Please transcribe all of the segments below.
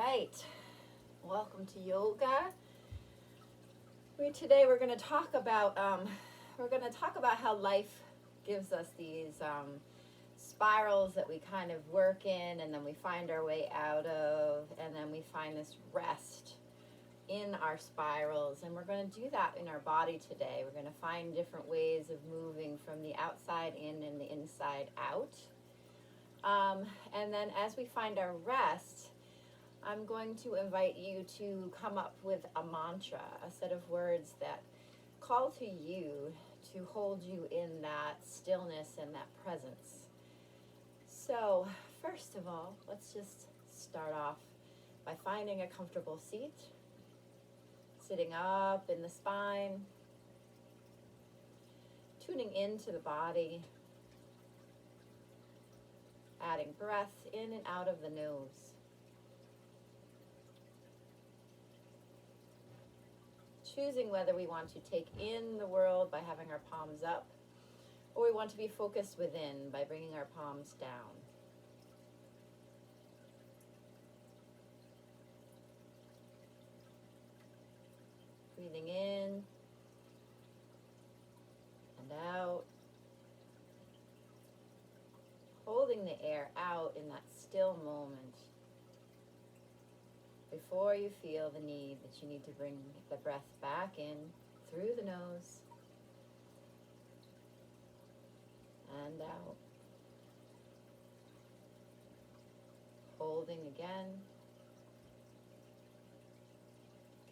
right, welcome to yoga. Today we're going to talk about how life gives us these spirals that we kind of work in, and then we find our way out of, and then we find this rest in our spirals. And we're going to do that in our body today. We're going to find different ways of moving from the outside in and the inside out. And then as we find our rest, I'm going to invite you to come up with a mantra, a set of words that call to you to hold you in that stillness and that presence. So, first of all, let's just start off by finding a comfortable seat, sitting up in the spine, tuning into the body, adding breath in and out of the nose. Choosing whether we want to take in the world by having our palms up, or we want to be focused within by bringing our palms down. Breathing in and out. Holding the air out in that still moment before you feel the need that you need to bring the breath back in through the nose and out. Holding again.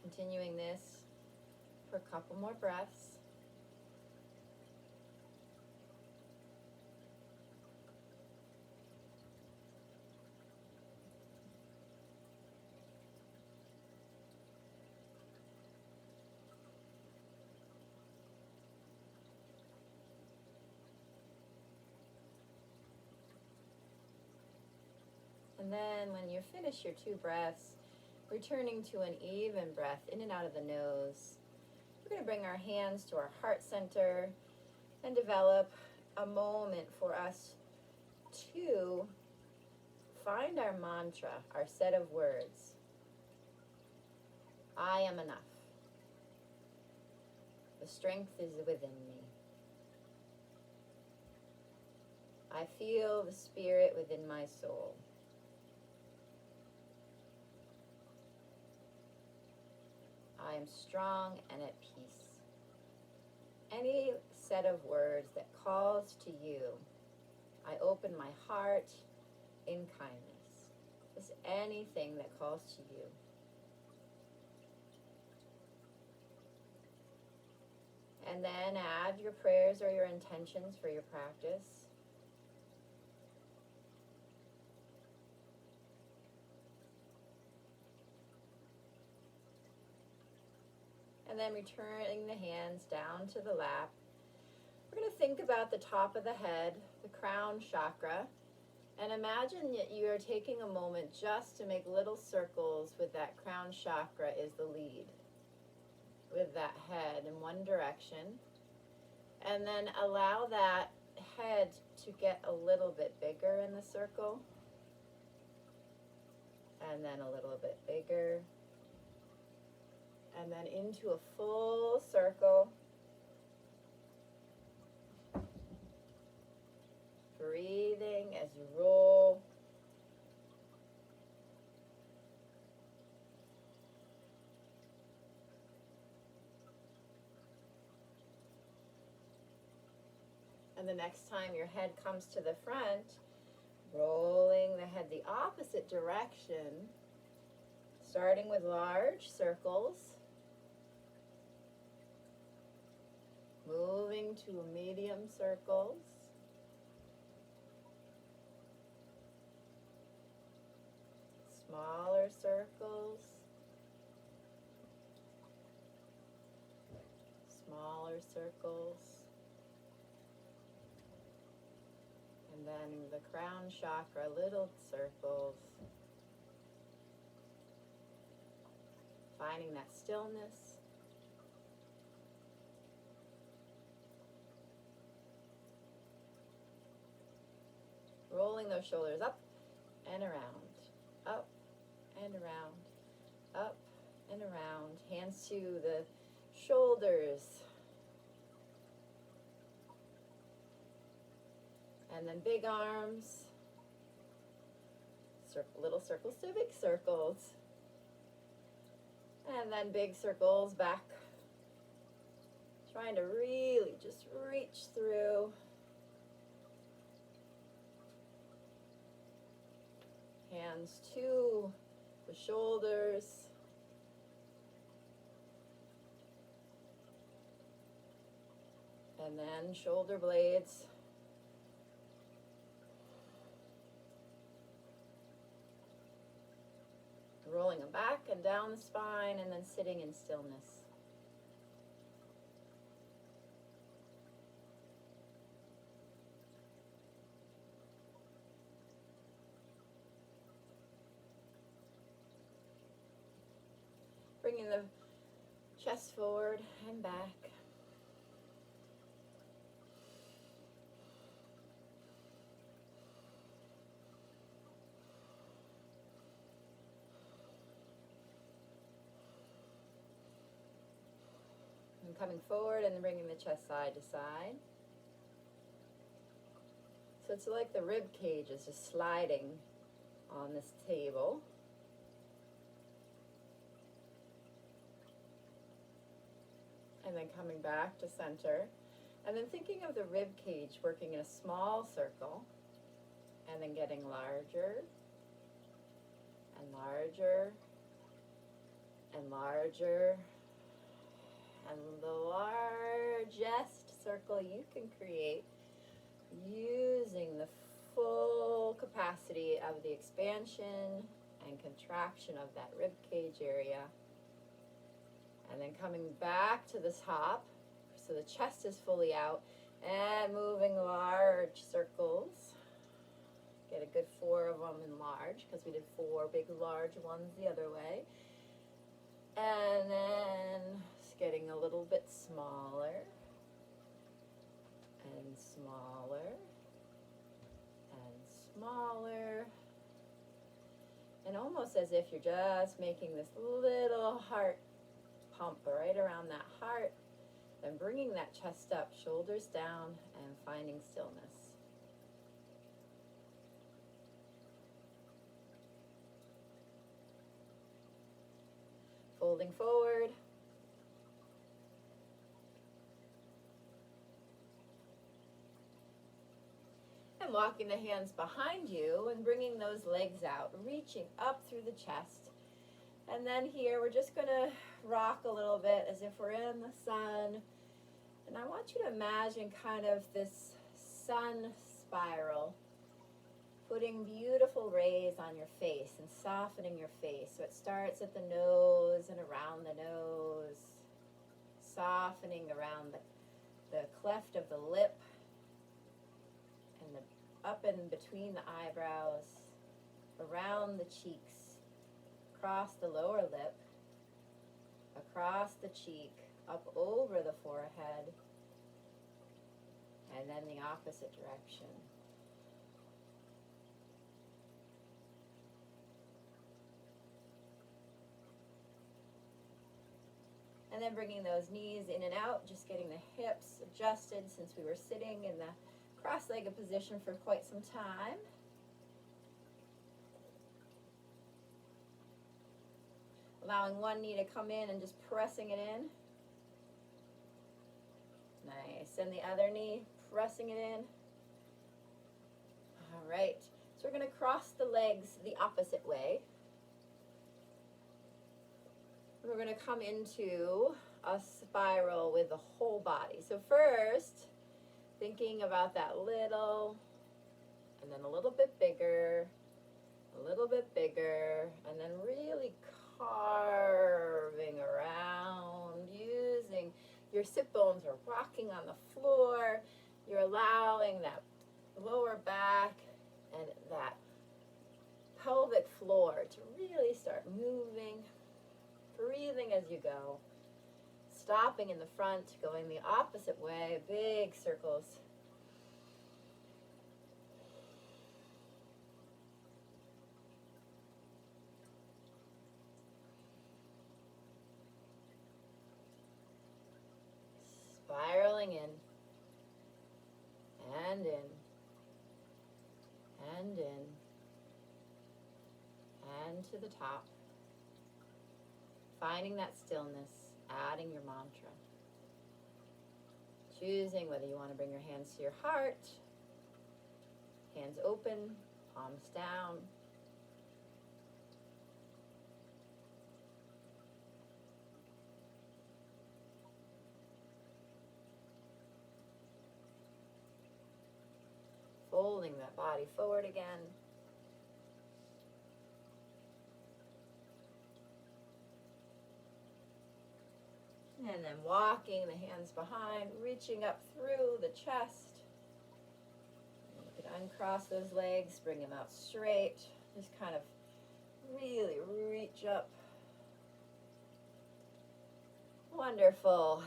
Continuing this for a couple more breaths. And then when you finish your 2 breaths, returning to an even breath in and out of the nose, we're going to bring our hands to our heart center and develop a moment for us to find our mantra, our set of words. I am enough. The strength is within me. I feel the spirit within my soul. I am strong and at peace. Any set of words that calls to you, I open my heart in kindness. Just anything that calls to you. And then add your prayers or your intentions for your practice. And then returning the hands down to the lap. We're going to think about the top of the head, the crown chakra, and imagine that you are taking a moment just to make little circles with that crown chakra is the lead, with that head in one direction. And then allow that head to get a little bit bigger in the circle, and then a little bit bigger. And then into a full circle. Breathing as you roll. And the next time your head comes to the front, rolling the head the opposite direction, starting with large circles. Moving to medium circles. Smaller circles. Smaller circles. And then the crown chakra, little circles. Finding that stillness. Rolling those shoulders up and around, up and around, up and around. Hands to the shoulders. And then big arms. Little circles to big circles. And then big circles back. Trying to really just reach through. Hands to the shoulders. And then shoulder blades. Rolling them back and down the spine and then sitting in stillness. Bringing the chest forward and back. And coming forward and then bringing the chest side to side. So it's like the rib cage is just sliding on this table. And then coming back to center. And then thinking of the rib cage working in a small circle. And then getting larger and larger and larger. And the largest circle you can create using the full capacity of the expansion and contraction of that rib cage area. And then coming back to the top, so the chest is fully out, and moving large circles. Get a good 4 of them in large, because we did 4 big large ones the other way. And then just getting a little bit smaller, and smaller, and smaller. And almost as if you're just making this little heart pump right around that heart, then bringing that chest up, shoulders down, and finding stillness. Folding forward. And walking the hands behind you and bringing those legs out, reaching up through the chest. And then here we're just going to rock a little bit as if we're in the sun. And I want you to imagine kind of this sun spiral, putting beautiful rays on your face and softening your face. So it starts at the nose and around the nose, softening around the cleft of the lip and up and between the eyebrows, around the cheeks, across the lower lip, across the cheek, up over the forehead, and then the opposite direction. And then bringing those knees in and out, just getting the hips adjusted since we were sitting in the cross-legged position for quite some time. Allowing one knee to come in and just pressing it in. Nice. And the other knee, pressing it in. All right. So we're going to cross the legs the opposite way. We're going to come into a spiral with the whole body. So first, thinking about that little, and then a little bit bigger, and then really carving around, using your sit bones are rocking on the floor. You're allowing that lower back and that pelvic floor to really start moving, breathing as you go, stopping in the front, going the opposite way, big circles. into the top, finding that stillness, adding your mantra. Choosing whether you want to bring your hands to your heart, hands open, palms down. Folding that body forward again. And then walking the hands behind, reaching up through the chest. And you can uncross those legs, bring them out straight. Just kind of really reach up. Wonderful.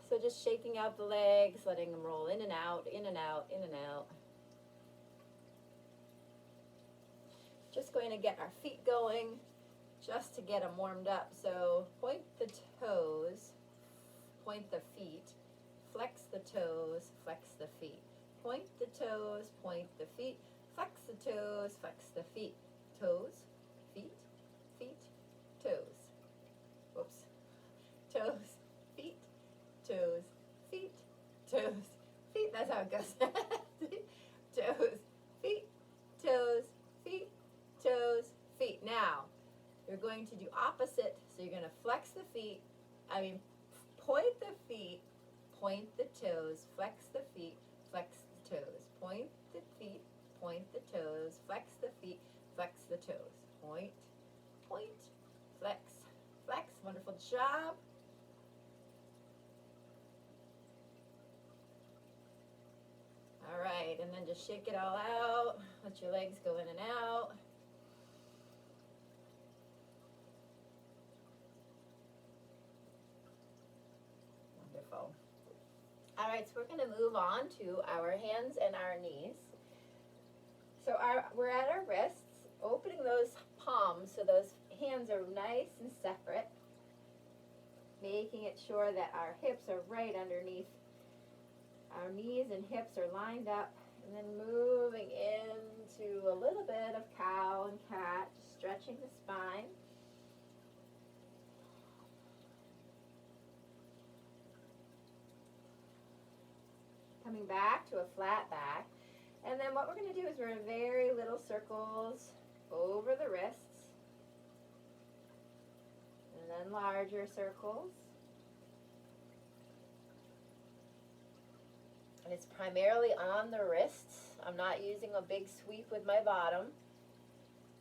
So just shaking out the legs, letting them roll in and out, in and out, in and out. Just going to get our feet going, just to get them warmed up. So point the toes, point the feet, flex the toes, flex the feet. Point the toes, point the feet, flex the toes, flex the feet. Toes, feet, feet, toes. Whoops. Toes, feet, toes, feet, toes, feet. That's how it goes. Toes, feet, toes, feet, toes, feet. Now, you're going to do opposite. So you're going to flex the feet. Point the feet, point the toes, flex the feet, flex the toes. Point the feet, point the toes, flex the feet, flex the toes. Point, point, flex, flex. Wonderful job. All right, and then just shake it all out. Let your legs go in and out. Wonderful. All right, so we're going to move on to our hands and our knees. So we're at our wrists, opening those palms so those hands are nice and separate, making it sure that our hips are right underneath. Our knees and hips are lined up, and then moving into a little bit of cow and cat, just stretching the spine. Coming back to a flat back. And then what we're going to do is we're in very little circles over the wrists, and then larger circles. And it's primarily on the wrists. I'm not using a big sweep with my bottom.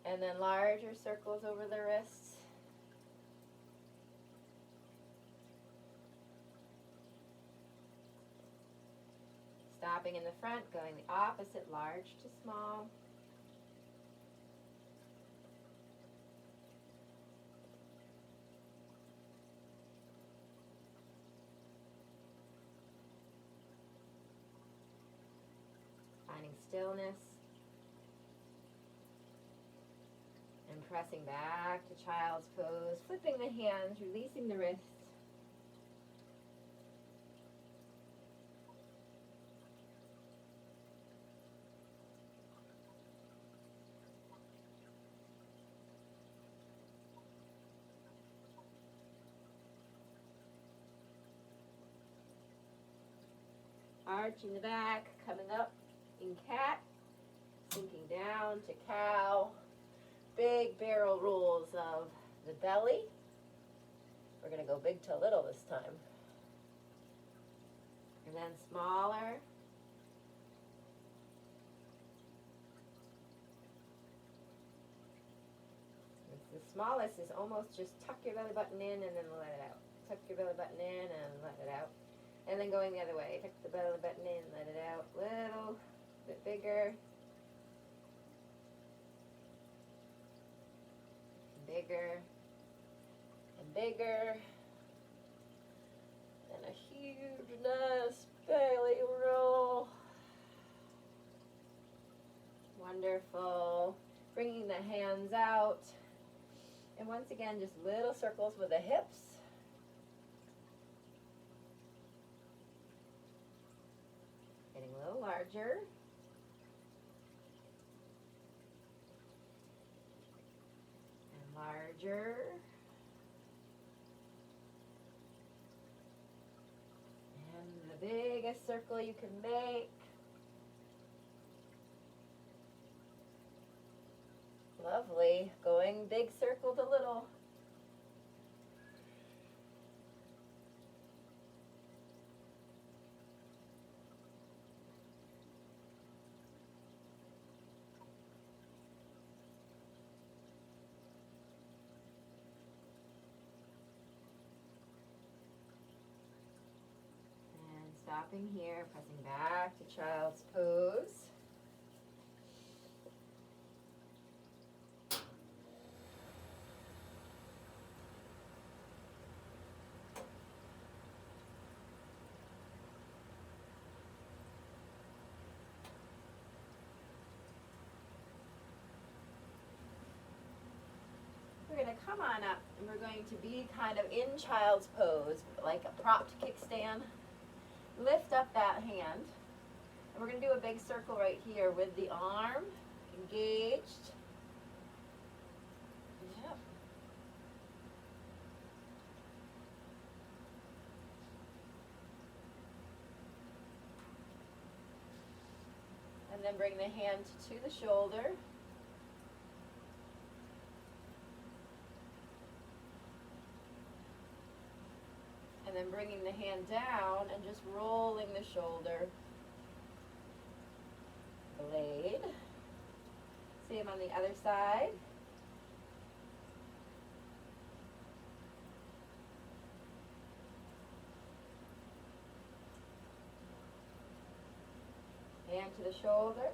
And then larger circles over the wrists. Stopping in the front, going the opposite, large to small. Finding stillness. And pressing back to child's pose, flipping the hands, releasing the wrists. Arching the back, coming up in cat, sinking down to cow. Big barrel rolls of the belly. We're going to go big to little this time. And then smaller. The smallest is almost just tuck your belly button in and then let it out. Tuck your belly button in and let it out. And then going the other way. Tuck the belly button in, let it out. Little bit bigger. Bigger. And bigger. And a huge, nice belly roll. Wonderful. Bringing the hands out. And once again, just little circles with the hips. Getting a little larger. larger. And the biggest circle you can make. Lovely. Going big circle to little. And stopping here, pressing back to child's pose. We're going to come on up and we're going to be kind of in child's pose, like a propped kickstand. Lift up that hand. And we're going to do a big circle right here with the arm engaged. Yep. And then bring the hand to the shoulder. And then bringing the hand down and just rolling the shoulder blade. Same on the other side. Hand to the shoulder.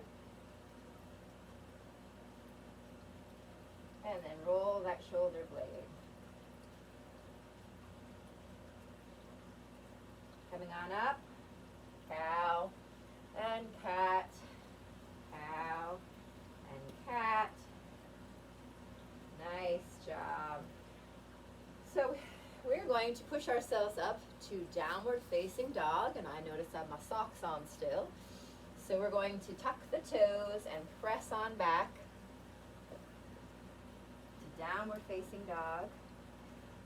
And then roll that shoulder blade. Coming on up, cow, and cat, cow, and cat. Nice job. So we're going to push ourselves up to downward facing dog, and I notice I have my socks on still. So we're going to tuck the toes and press on back to downward facing dog.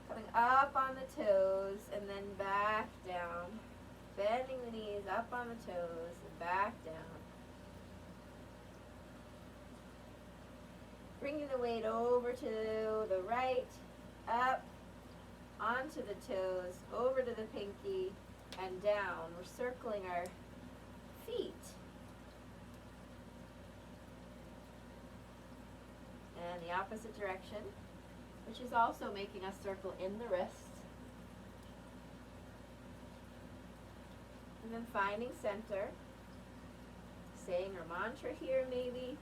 Coming up on the toes and then back down. Bending the knees up on the toes and back down. Bringing the weight over to the right, up, onto the toes, over to the pinky, and down. We're circling our feet. And the opposite direction, which is also making us circle in the wrists. And then finding center, saying our mantra here maybe.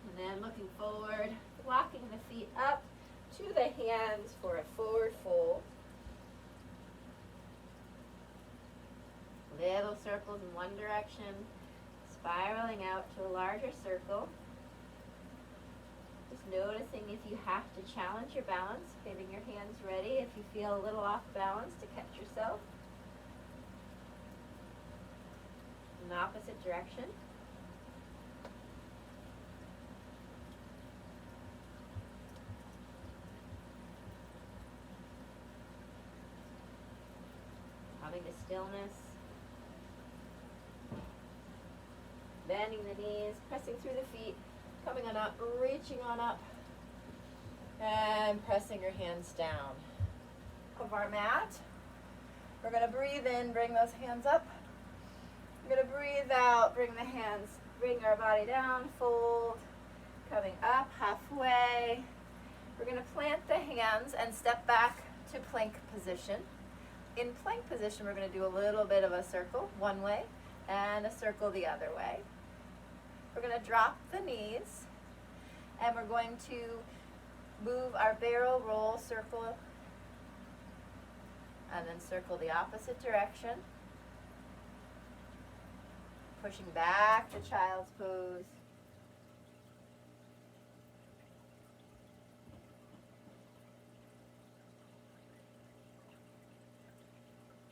And then looking forward, walking the feet up to the hands for a forward fold. Little circles in one direction, spiraling out to a larger circle. Just noticing if you have to challenge your balance, getting your hands ready if you feel a little off balance to catch yourself. In the opposite direction. Coming to stillness. Bending the knees, pressing through the feet, coming on up, reaching on up, and pressing your hands down of our mat. We're going to breathe in, bring those hands up. We're going to breathe out, bring the hands, bring our body down, fold, coming up halfway. We're going to plant the hands and step back to plank position. In plank position, we're going to do a little bit of a circle one way and a circle the other way. We're going to drop the knees and we're going to move our barrel roll circle and then circle the opposite direction. Pushing back to child's pose.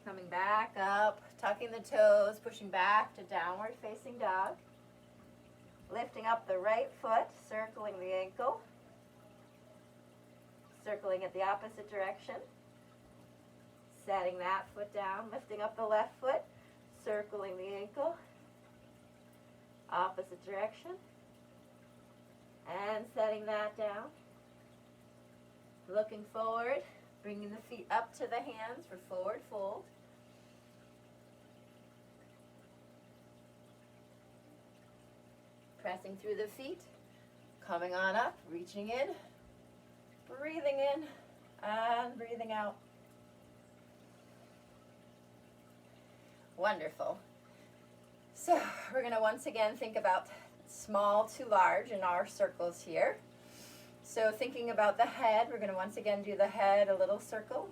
Coming back up, tucking the toes, pushing back to downward facing dog. Lifting up the right foot, circling the ankle, circling it the opposite direction, setting that foot down, lifting up the left foot, circling the ankle, opposite direction, and setting that down. Looking forward, bringing the feet up to the hands for forward fold. Pressing through the feet, coming on up, reaching in, breathing in, and breathing out. Wonderful. So we're going to once again think about small to large in our circles here. So thinking about the head, we're going to once again do the head a little circle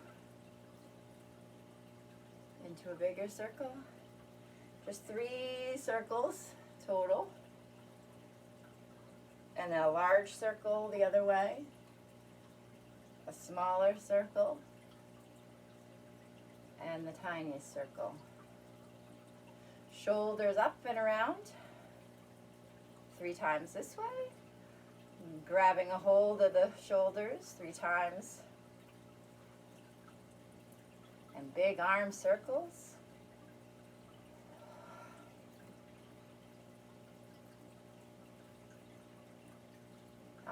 into a bigger circle. Just 3 circles total. And then a large circle the other way, a smaller circle, and the tiniest circle. Shoulders up and around, 3 times this way, grabbing a hold of the shoulders 3 times, and big arm circles.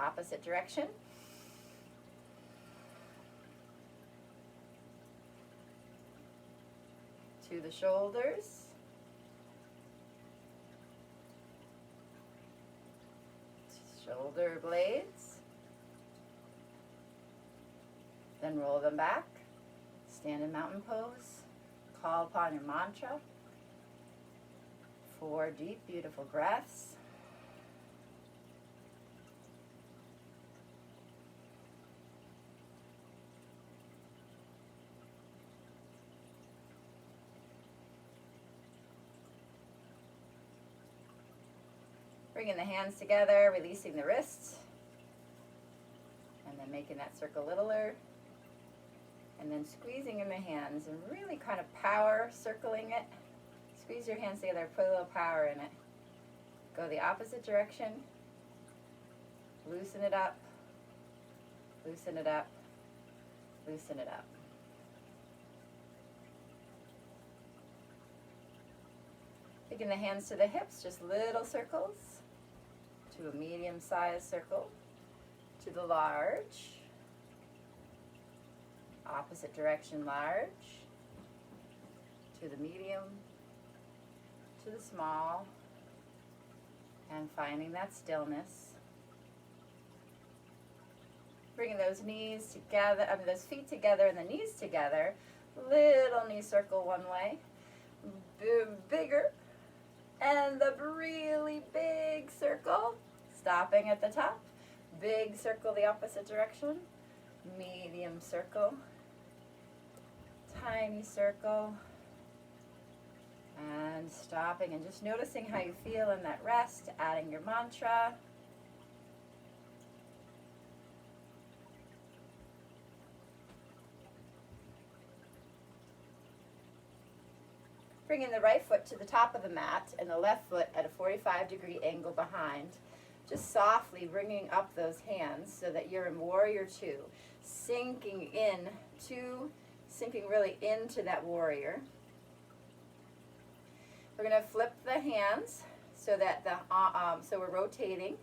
Opposite direction. To the shoulders. Shoulder blades. Then roll them back. Stand in mountain pose. Call upon your mantra. 4 deep, beautiful breaths. Bringing the hands together, releasing the wrists, and then making that circle littler, and then squeezing in the hands and really kind of power circling it. Squeeze your hands together, put a little power in it. Go the opposite direction, loosen it up, loosen it up, loosen it up. Taking the hands to the hips, just little circles. To a medium-sized circle, to the large, opposite direction large, to the medium, to the small, and finding that stillness. Bringing those knees together, those feet together and the knees together, little knee circle one way, bigger, and the really big circle. Stopping at the top, big circle the opposite direction, medium circle, tiny circle, and stopping and just noticing how you feel in that rest, adding your mantra. Bringing the right foot to the top of the mat and the left foot at a 45-degree angle behind. Just softly bringing up those hands so that you're in warrior 2, sinking really into that warrior. We're going to flip the hands so that so we're rotating,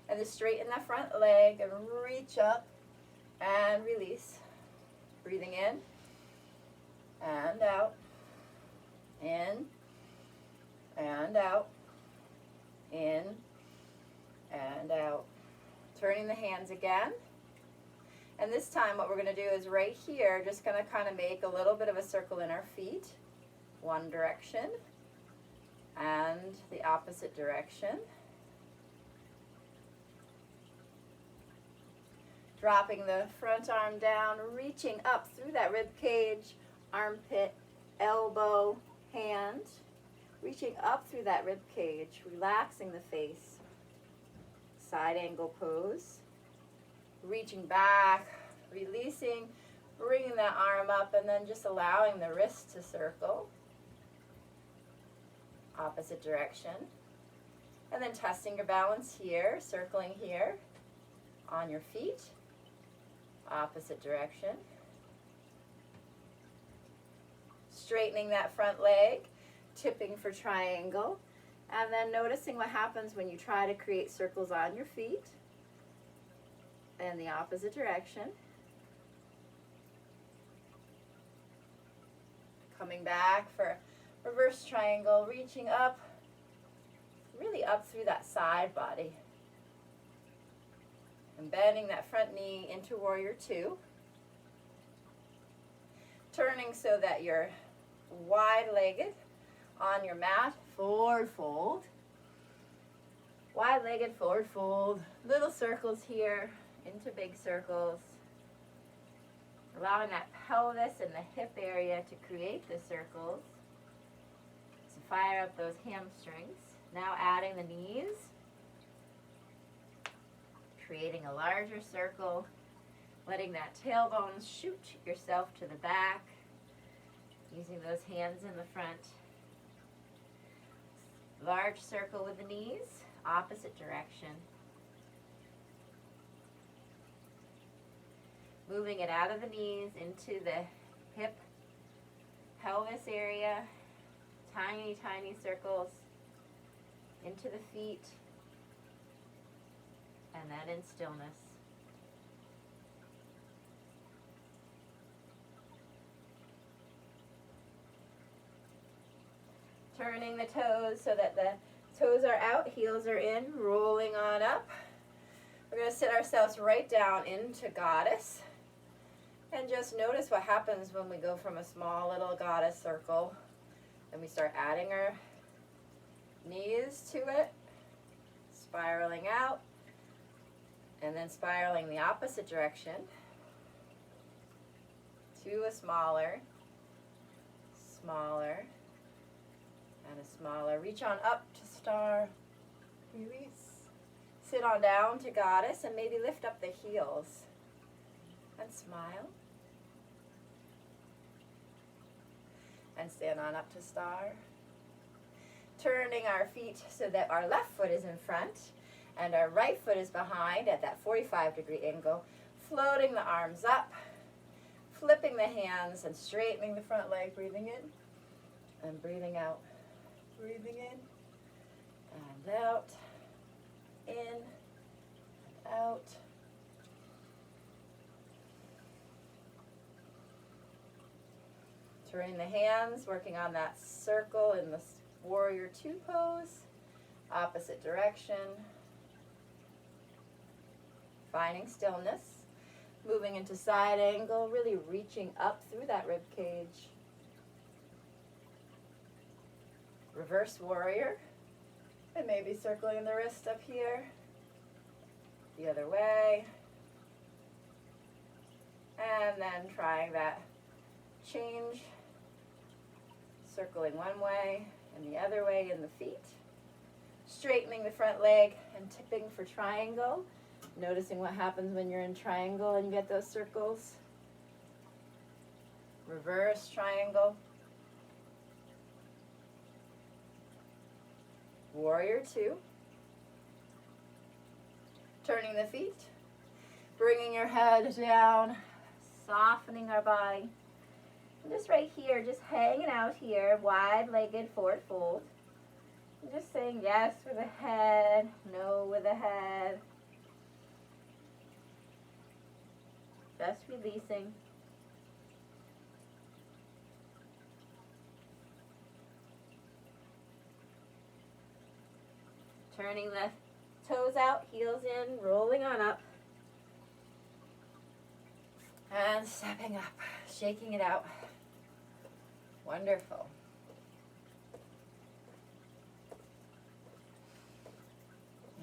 and then straighten the front leg and reach up and release. Breathing in and out, in and out, in and out. Turning the hands again. And this time what we're going to do is right here, just going to kind of make a little bit of a circle in our feet. One direction and the opposite direction. Dropping the front arm down, reaching up through that rib cage, armpit, elbow, hand. Reaching up through that rib cage, relaxing the face. Side angle pose, reaching back, releasing, bringing that arm up, and then just allowing the wrist to circle. Opposite direction. And then testing your balance here, circling here on your feet, opposite direction. Straightening that front leg, tipping for triangle, and then noticing what happens when you try to create circles on your feet in the opposite direction. Coming back for reverse triangle, reaching up, really up through that side body. And bending that front knee into warrior two. Turning so that you're wide-legged on your mat, forward fold. Wide-legged, forward fold. Little circles here into big circles. Allowing that pelvis and the hip area to create the circles. To fire up those hamstrings. Now adding the knees. Creating a larger circle. Letting that tailbone shoot yourself to the back. Using those hands in the front. Large circle with the knees, opposite direction. Moving it out of the knees into the hip, pelvis area. Tiny, tiny circles into the feet. And then in stillness. Turning the toes so that the toes are out, heels are in, rolling on up. We're going to sit ourselves right down into goddess. And just notice what happens when we go from a small little goddess circle. And we start adding our knees to it, spiraling out, and then spiraling the opposite direction to a smaller, smaller, and a smaller. Reach on up to star. Release. Sit on down to goddess and maybe lift up the heels. And smile. And stand on up to star. Turning our feet so that our left foot is in front and our right foot is behind at that 45-degree angle. Floating the arms up. Flipping the hands and straightening the front leg. Breathing in and breathing out. Breathing in and out, in and out. Turning the hands, working on that circle in the warrior two pose, opposite direction. Finding stillness, moving into side angle, really reaching up through that rib cage. Reverse warrior, and maybe circling the wrist up here, the other way, and then trying that change, circling one way and the other way in the feet, straightening the front leg and tipping for triangle, noticing what happens when you're in triangle and you get those circles, reverse triangle, warrior two, turning the feet, bringing your head down, softening our body. And just right here, just hanging out here, wide-legged forward fold. And just saying yes with the head, no with the head. Just releasing. Turning the toes out, heels in, rolling on up. And stepping up, shaking it out. Wonderful.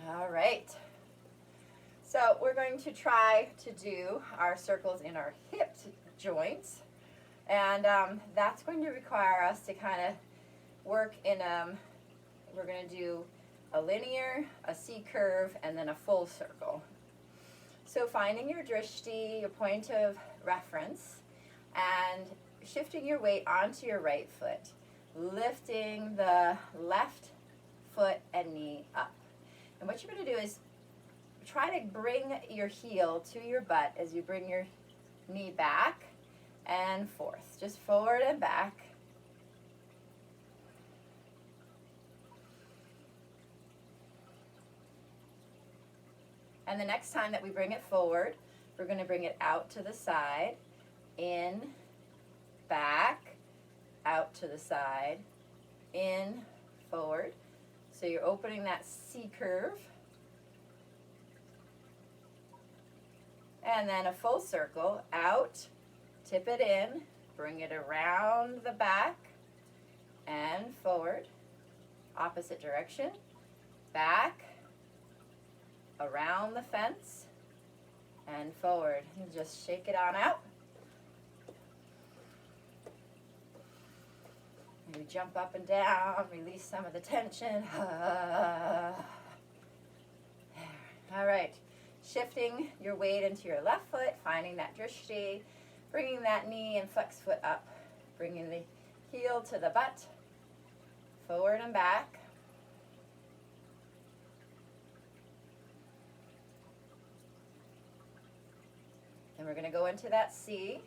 All right. So we're going to try to do our circles in our hip joints. And that's going to require us to kind of work in, we're going to do a linear, a C-curve, and then a full circle. So finding your drishti, your point of reference, and shifting your weight onto your right foot, lifting the left foot and knee up. And what you're going to do is try to bring your heel to your butt as you bring your knee back and forth. Just forward and back. And the next time that we bring it forward, we're going to bring it out to the side, in, back, out to the side, in, forward. So you're opening that C curve. And then a full circle, out, tip it in, bring it around the back, and forward. Opposite direction, back, around the fence, and forward. And just shake it on out. You jump up and down, release some of the tension. All right, shifting your weight into your left foot, finding that drishti, bringing that knee and flex foot up, bringing the heel to the butt, forward and back. And we're going to go into that C.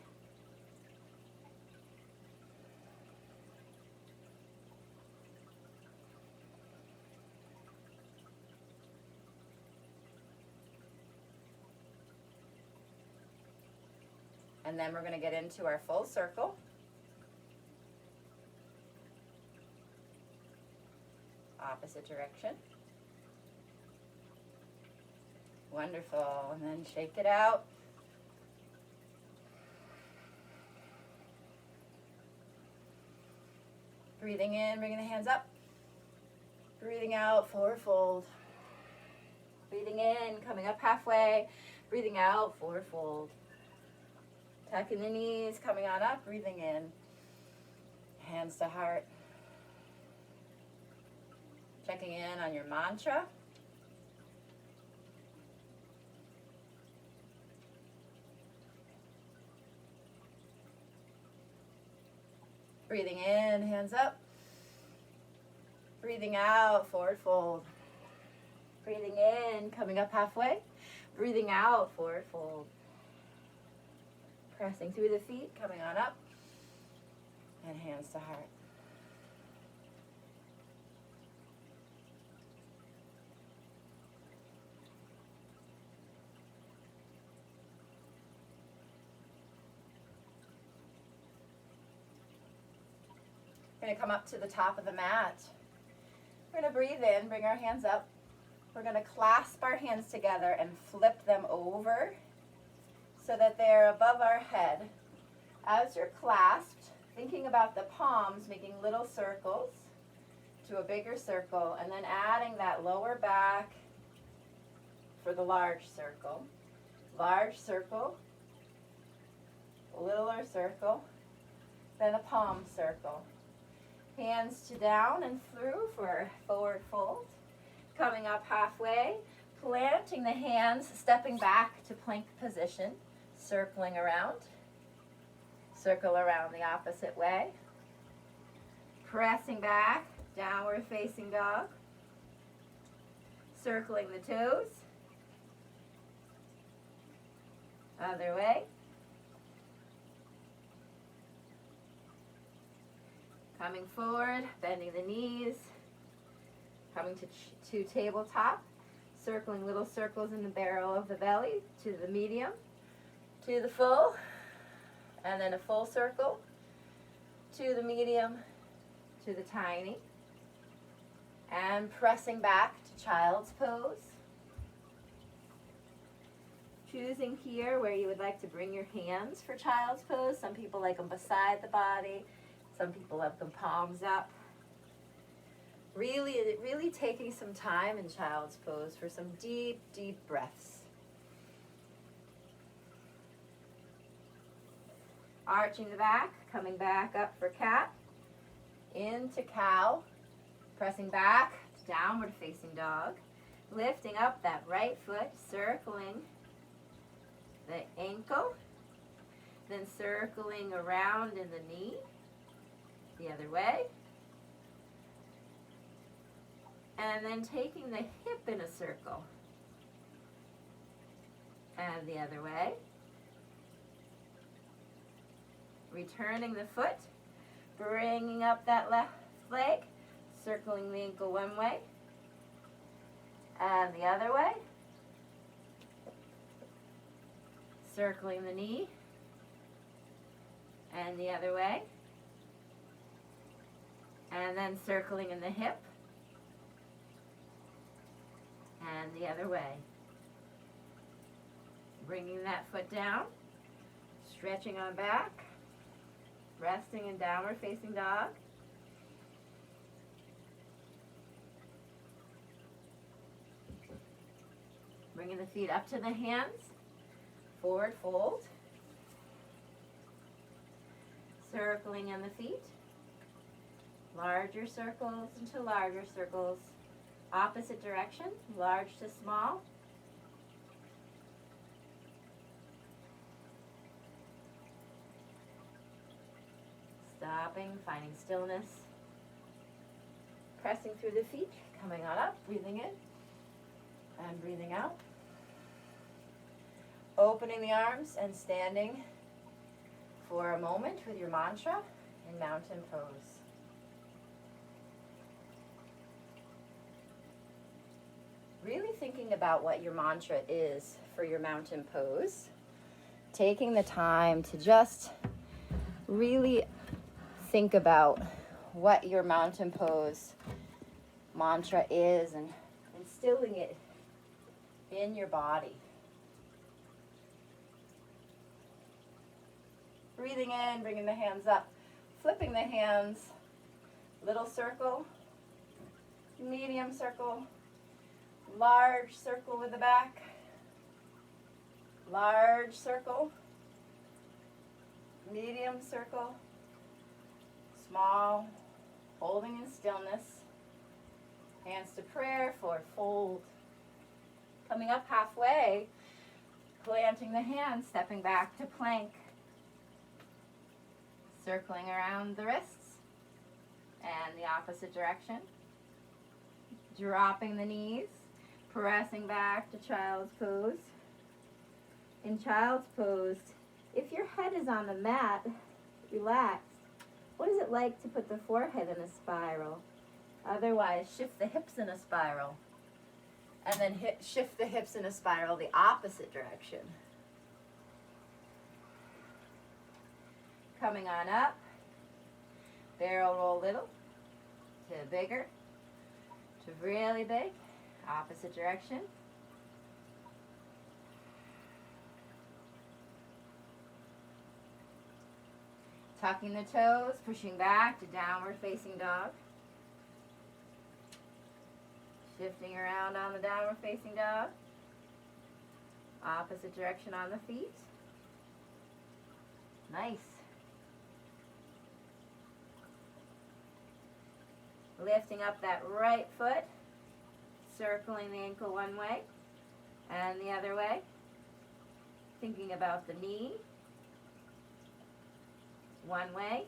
And then we're going to get into our full circle. Opposite direction. Wonderful. And then shake it out. Breathing in, bringing the hands up. Breathing out, forward fold. Breathing in, coming up halfway. Breathing out, forward fold. Tucking the knees, coming on up, breathing in. Hands to heart. Checking in on your mantra. Breathing in, hands up. Breathing out, forward fold. Breathing in, coming up halfway. Breathing out, forward fold. Pressing through the feet, coming on up. And hands to heart. We're going to come up to the top of the mat. We're going to breathe in, bring our hands up. We're going to clasp our hands together and flip them over so that they're above our head. As you're clasped, thinking about the palms, making little circles to a bigger circle, and then adding that lower back for the large circle. Large circle, littler circle, then a palm circle. Hands to down and through for forward fold. Coming up halfway, planting the hands, stepping back to plank position, circling around. Circle around the opposite way. Pressing back, downward facing dog. Circling the toes. Other way. Coming forward, bending the knees, coming to tabletop, circling little circles in the barrel of the belly, to the medium, to the full, and then a full circle, to the medium, to the tiny, and pressing back to child's pose. Choosing here where you would like to bring your hands for child's pose. Some people like them beside the body. Some people have them palms up. Really taking some time in child's pose for some deep, deep breaths. Arching the back, coming back up for cat, into cow, pressing back to downward facing dog, lifting up that right foot, circling the ankle, then circling around in the knee, the other way, And then taking the hip in a circle. And the other way. Returning the foot, bringing up that left leg, circling the ankle one way, and the other way, circling the knee, and the other way, and then circling in the hip, and the other way. Bringing that foot down, stretching on back, resting in downward facing dog. Bringing the feet up to the hands, forward fold. Circling in the feet, larger circles into larger circles. Opposite direction, large to small. Stopping, finding stillness. Pressing through the feet, coming on up, breathing in and breathing out. Opening the arms and standing for a moment with your mantra in mountain pose. Really thinking about what your mantra is for your mountain pose. Taking the time to just really think about what your mountain pose mantra is and instilling it in your body. Breathing in, bringing the hands up, flipping the hands, little circle, medium circle, large circle with the back, large circle, medium circle, small, holding in stillness, hands to prayer, forward fold. Coming up halfway, planting the hands, stepping back to plank, circling around the wrists and the opposite direction, dropping the knees, pressing back to child's pose. In child's pose, if your head is on the mat, relaxed, what is it like to put the forehead in a spiral? Otherwise, shift the hips in a spiral. And then shift the hips in a spiral the opposite direction. Coming on up, barrel roll little, to bigger, to really big, opposite direction. Tucking the toes, pushing back to downward facing dog. Shifting around on the downward facing dog. Opposite direction on the feet. Nice. Lifting up that right foot, circling the ankle one way and the other way. Thinking about the knee one way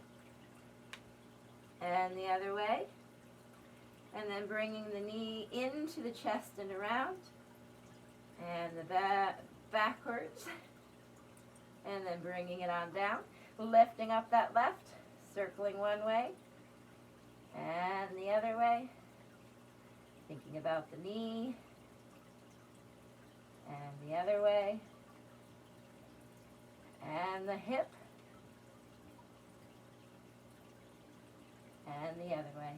and the other way. And then bringing the knee into the chest and around, and the backwards, and then bringing it on down. Lifting up that left, circling one way, and the other way. Thinking about the knee, and the other way, and the hip, and the other way.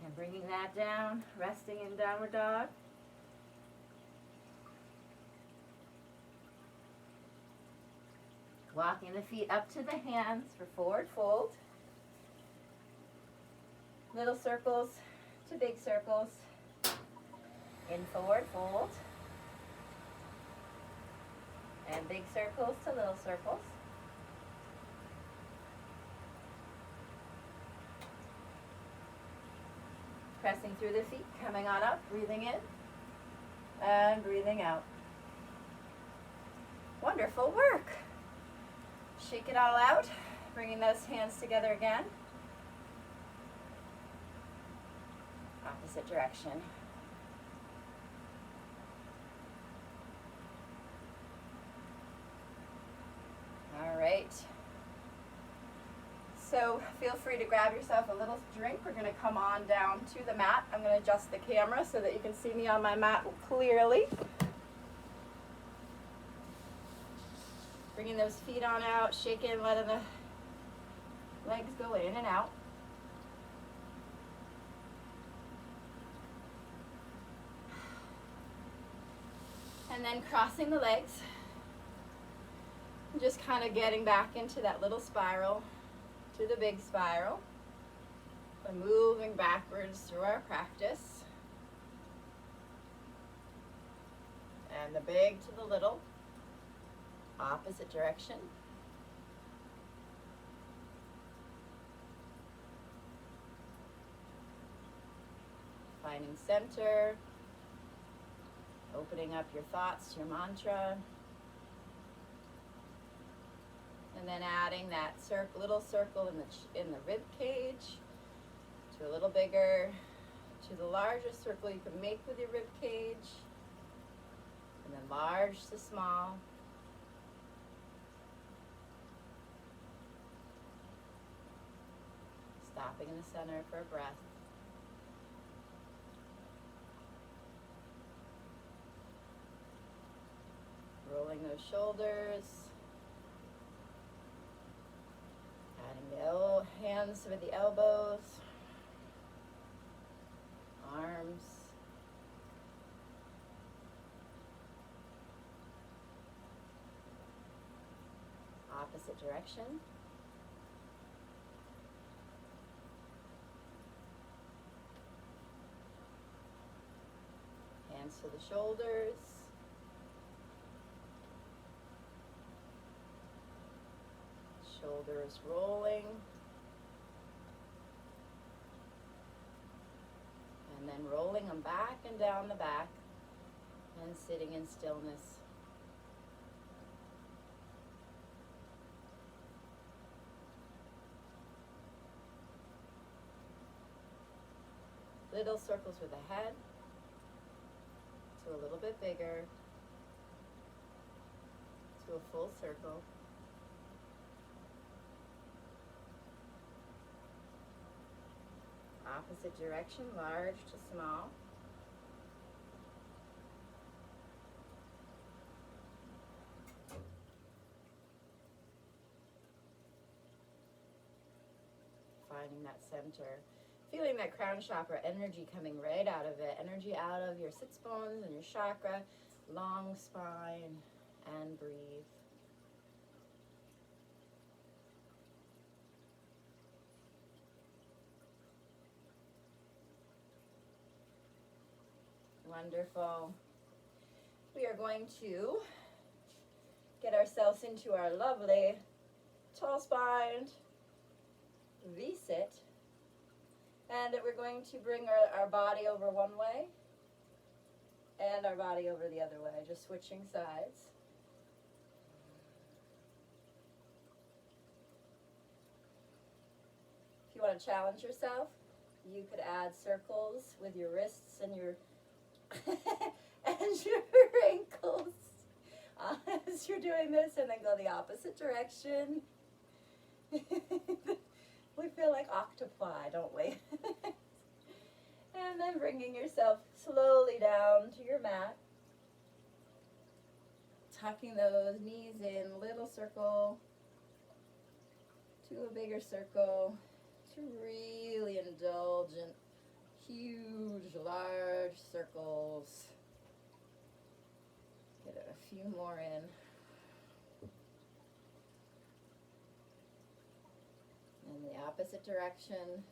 And bringing that down, resting in downward dog. Walking the feet up to the hands for forward fold. Little circles to big circles. In forward fold. And big circles to little circles. Pressing through the feet, coming on up, breathing in and breathing out. Wonderful work. Shake it all out, bringing those hands together again. Opposite direction. All right. So feel free to grab yourself a little drink. We're going to come on down to the mat. I'm going to adjust the camera so that you can see me on my mat clearly. Bringing those feet on out, shaking, letting the legs go in and out. And then crossing the legs. Just kind of getting back into that little spiral to the big spiral. We're moving backwards through our practice. And the big to the little. Opposite direction. Finding center. Opening up your thoughts to your mantra. And then adding that little circle in the rib cage to a little bigger, to the largest circle you can make with your rib cage, and then large to small. Stopping in the center for a breath. Rolling those shoulders. Hands with the elbows, arms, opposite direction. Hands to the shoulders. Shoulders rolling. And then rolling them back and down the back and sitting in stillness. Little circles with the head to a little bit bigger to a full circle. Opposite direction, large to small. Finding that center. Feeling that crown chakra energy coming right out of it. Energy out of your sits bones and your chakra. Long spine and breathe. Wonderful. We are going to get ourselves into our lovely tall spined V-sit. And we're going to bring our body over one way and our body over the other way, just switching sides. If you want to challenge yourself, you could add circles with your wrists and your and your ankles as you're doing this, and then go the opposite direction. We feel like octopi, don't we? And then bringing yourself slowly down to your mat, tucking those knees in, little circle to a bigger circle, to really indulge in huge, large circles. Get a few more in. In the opposite direction.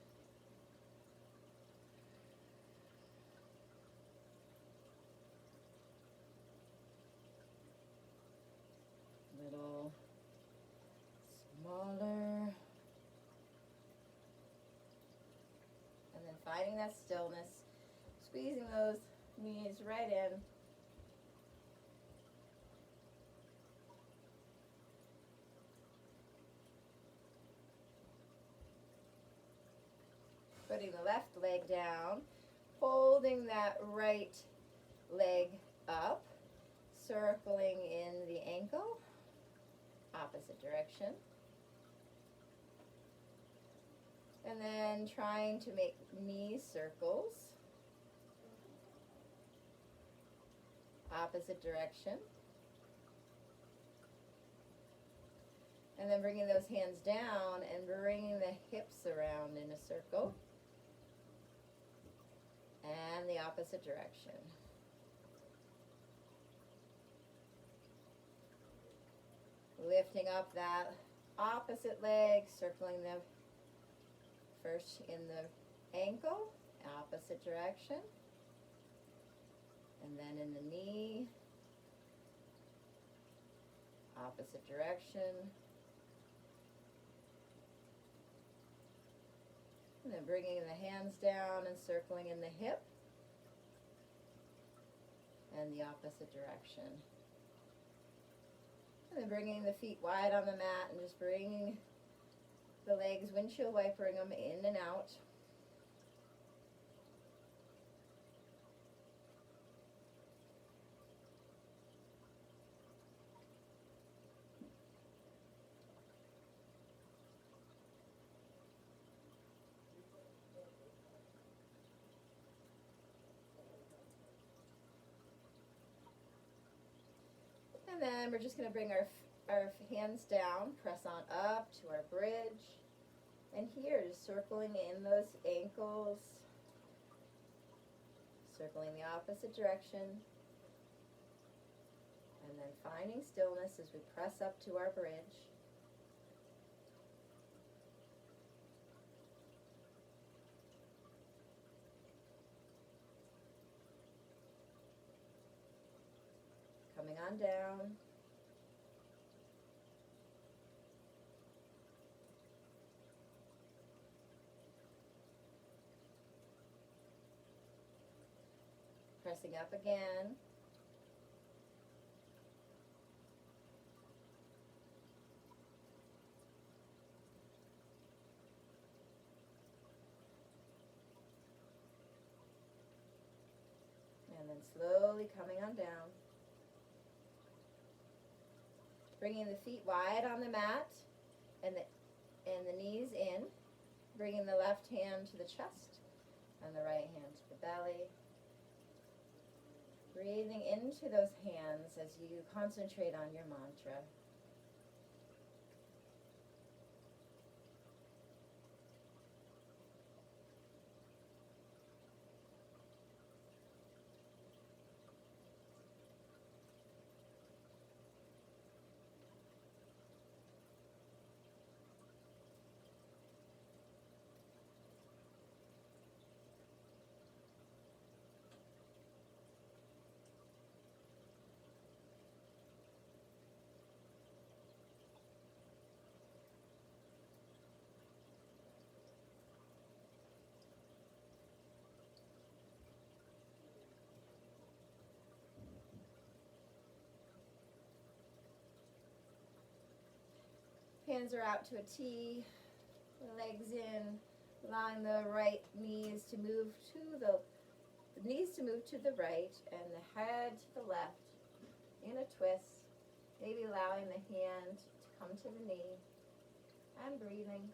Little smaller. And then finding that stillness, squeezing those knees right in. Putting the left leg down, Holding that right leg up, circling in the ankle, opposite direction. And then trying to make knee circles, opposite direction. And then bringing those hands down and bringing the hips around in a circle. And the opposite direction. Lifting up that opposite leg, circling them first in the ankle, opposite direction. And then in the knee, opposite direction. And then bringing the hands down and circling in the hip and the opposite direction. And then bringing the feet wide on the mat and just bringing the legs, windshield wipering them in and out. And then we're just going to bring our hands down, press on up to our bridge. And here, just circling in those ankles, circling the opposite direction. And then finding stillness as we press up to our bridge. Coming on down. Pressing up again. And then slowly coming on down. Bringing the feet wide on the mat and the knees in. Bringing the left hand to the chest and the right hand to the belly. Breathing into those hands as you concentrate on your mantra. Hands are out to a T, legs in, allowing the right knees to move to the right and the head to the left in a twist, maybe allowing the hand to come to the knee and breathing.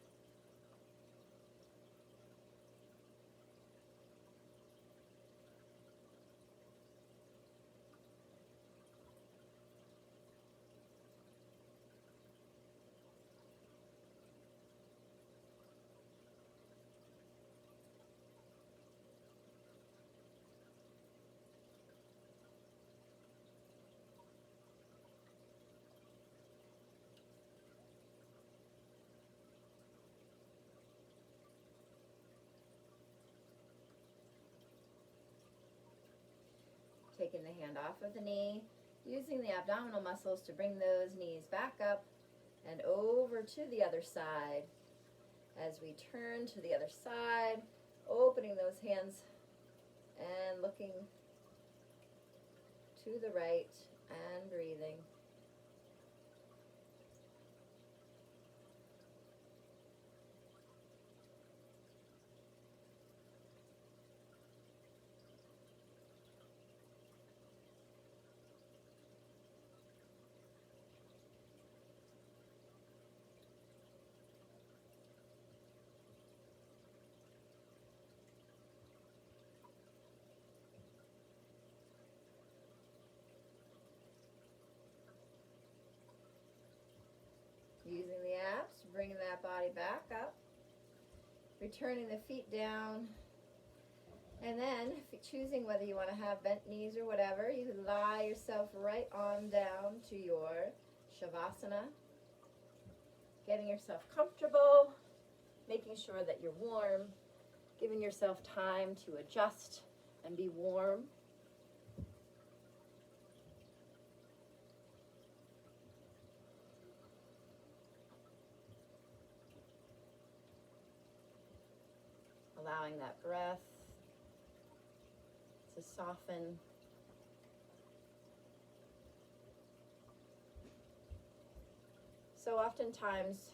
Taking the hand off of the knee, using the abdominal muscles to bring those knees back up and over to the other side. As we turn to the other side, opening those hands and looking to the right and breathing. Returning the feet down. And then, choosing whether you want to have bent knees or whatever, you lie yourself right on down to your Shavasana. Getting yourself comfortable, making sure that you're warm, giving yourself time to adjust and be warm. Allowing that breath to soften. So oftentimes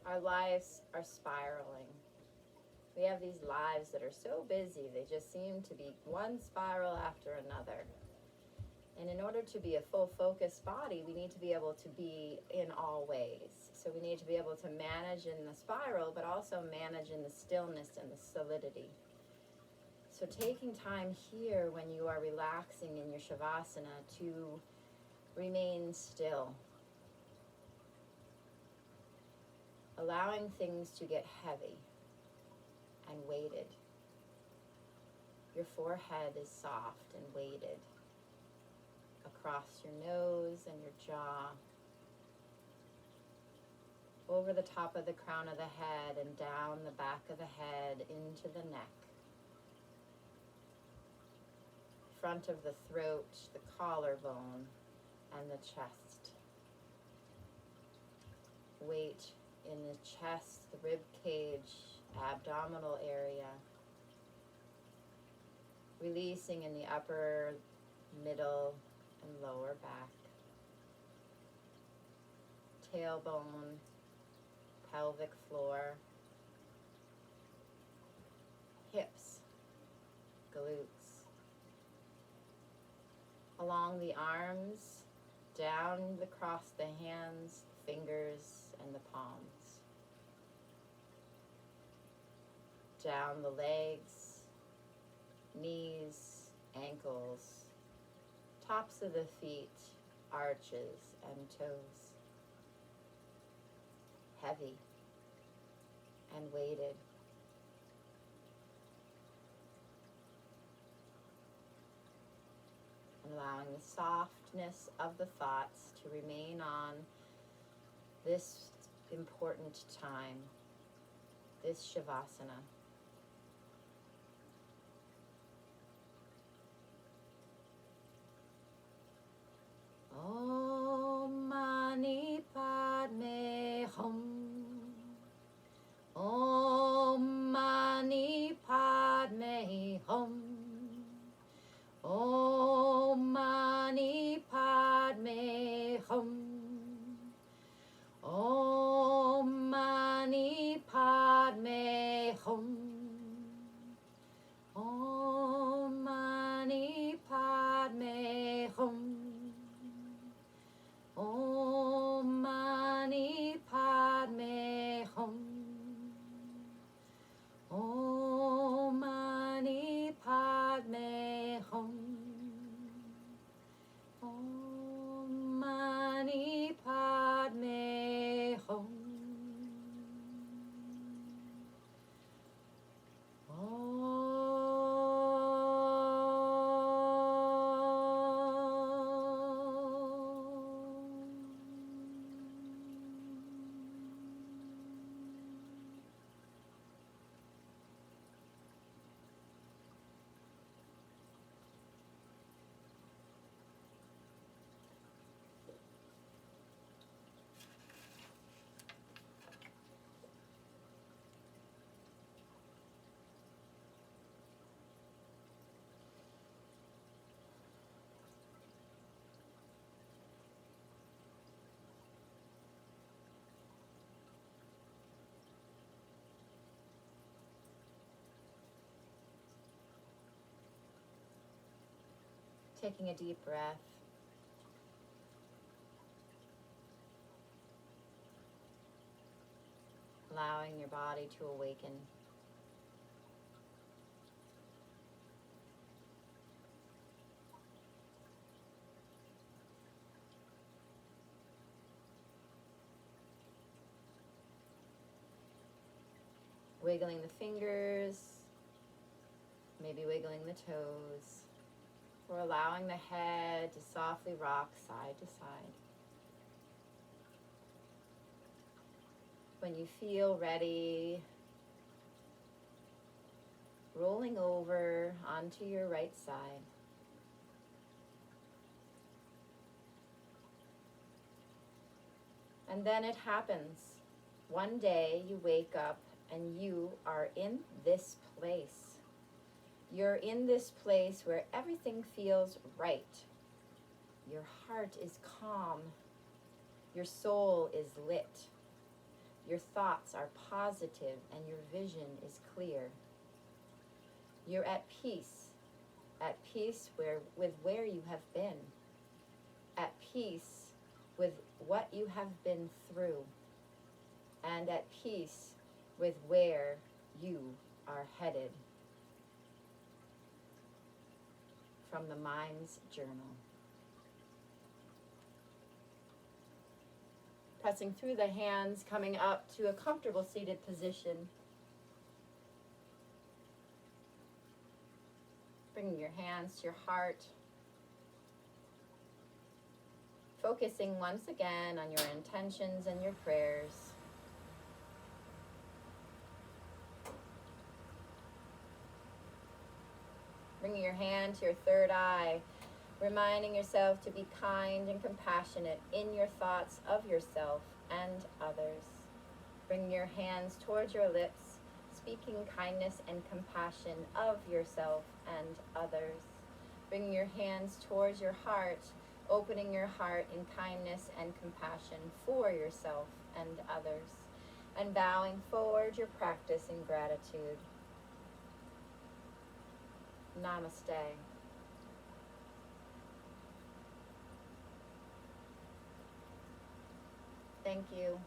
our lives are spiraling. We have these lives that are so busy, they just seem to be one spiral after another. And in order to be a full focused body, we need to be able to be in all ways. So we need to be able to manage in the spiral, but also manage in the stillness and the solidity. So taking time here when you are relaxing in your Shavasana to remain still. Allowing things to get heavy and weighted. Your forehead is soft and weighted across your nose and your jaw, over the top of the crown of the head and down the back of the head into the neck, front of the throat, the collarbone, and the chest. Weight in the chest, the rib cage, abdominal area. Releasing in the upper, middle, and lower back. Tailbone, pelvic floor, hips, glutes. Along the arms, down across the hands, fingers, and the palms. Down the legs, knees, ankles, tops of the feet, arches, and toes. Heavy and weighted. And allowing the softness of the thoughts to remain on this important time, this Shavasana. Om Mani Padme Hum. Om Mani Padme Hum. Om Mani Padme Hum. Om Mani Padme Hum. Om Mani Padme Hum. Om Mani Padme Hum. Om Mani Padme Hum. Om Mani Padme Hum. Taking a deep breath. Allowing your body to awaken. Wiggling the fingers, maybe wiggling the toes. We're allowing the head to softly rock side to side. When you feel ready, rolling over onto your right side. And then it happens. One day you wake up and you are in this place. You're in this place where everything feels right. Your heart is calm. Your soul is lit. Your thoughts are positive and your vision is clear. You're at peace with where you have been, at peace with what you have been through, and at peace with where you are headed. From the Mind's Journal. Pressing through the hands, coming up to a comfortable seated position. Bringing your hands to your heart. Focusing once again on your intentions and your prayers. Bringing your hand to your third eye, reminding yourself to be kind and compassionate in your thoughts of yourself and others. Bring your hands towards your lips, speaking kindness and compassion of yourself and others. Bring your hands towards your heart, opening your heart in kindness and compassion for yourself and others, and bowing forward your practice in gratitude. Namaste. Thank you.